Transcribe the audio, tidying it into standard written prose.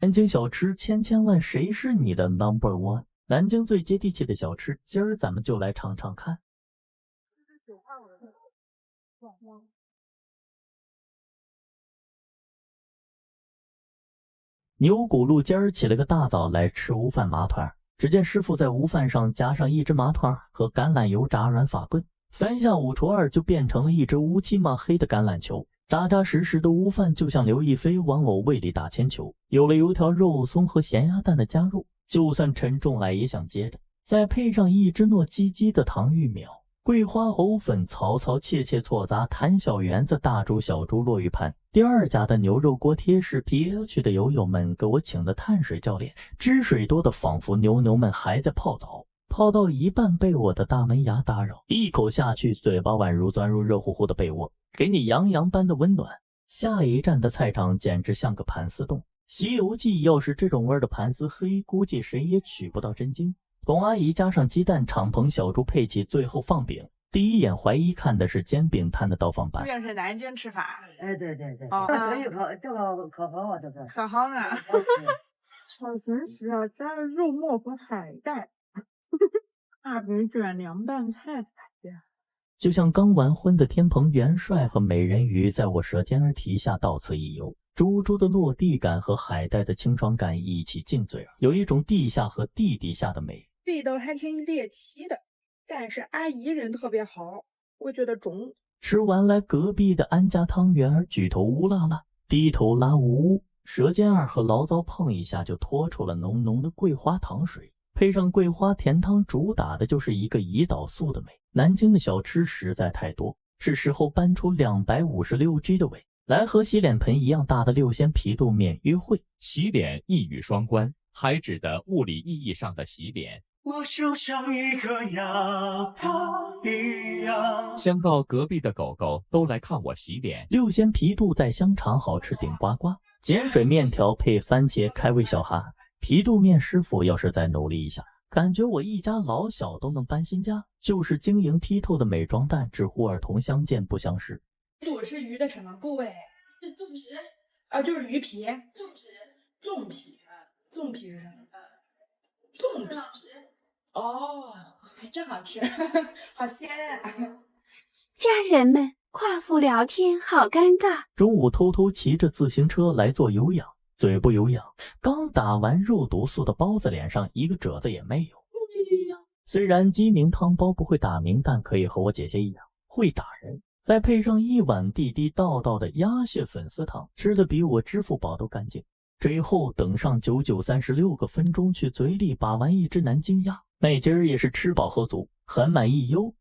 南京小吃千万，谁是你的 No.1？ 南京最接地气的小吃，今儿咱们就来尝尝看。牛骨路今儿起了个大早来吃无饭麻团，只见师傅在无饭上加上一只麻团和橄榄油炸软法棍，3下5除2就变成了一只乌漆嘛黑的橄榄球。扎实的乌饭就像刘亦菲往我胃里打铅球，有了油条、肉松和咸鸭蛋的加入，就算沉重来也想接着。再配上一只糯叽叽的糖芋苗、桂花藕粉，曹切错杂，弹小圆子、大猪小猪落玉盘。第二家的牛肉锅贴是 PH 的友友们给我请的碳水教练，汁水多的仿佛牛们还在泡澡，泡到一半被我的大门牙打扰，一口下去，嘴巴宛如钻入热乎乎的被窝，给你洋般的温暖。下一站的菜场简直像个盘丝洞，西游记要是这种味儿的盘丝黑，估计谁也取不到真经。董阿姨加上鸡蛋、敞篷小猪配起，最后放饼。第一眼怀疑看的是煎饼摊的倒放版。这个是南京吃法。哎，对。哦，这个可好啊，这个可好呢。好神奇啊！加了肉末和海带，大饼卷凉拌菜就像刚完婚的天蓬元帅和美人鱼在我舌尖儿提下到此一游，猪的落地感和海带的清爽感一起进嘴，有一种地下和地底下的美。味道还挺猎奇的，但是阿姨人特别好，我觉得中。吃完来隔壁的安家汤圆儿，举头乌拉拉，低头拉呜呜，舌尖儿和醪糟碰一下就拖出了浓的桂花糖水，配上桂花甜汤，主打的就是一个胰岛素的美。南京的小吃实在太多，是时候搬出 256G 的味，来和洗脸盆一样大的6鲜皮肚面约会。洗脸一语双关，还指的物理意义上的洗脸。我就像一颗哑巴一样，想到隔壁的狗狗都来看我洗脸。6鲜皮肚带香肠，好吃顶呱呱。碱水面条配番茄，开胃小哈。皮肚面师傅要是再努力一下，感觉我一家老小都能搬新家。就是晶莹剔透的美妆蛋，只糊儿童相见不相识。肚是鱼的什么部位？是纵皮啊，就是鱼皮。纵皮是什么？纵皮。哦，还真好吃，好鲜啊！家人们夸父聊天好尴尬。中午偷骑着自行车来做有氧，嘴不有氧，刚打完肉毒素的包子，脸上一个褶子也没有。虽然鸡鸣汤包不会打鸣，但可以和我姐姐一样会打人。再配上一碗地道的鸭血粉丝汤，吃的比我支付宝都干净。最后等上36个分钟，去嘴里把玩一只南京鸭，那今儿也是吃饱喝足，很满意哟。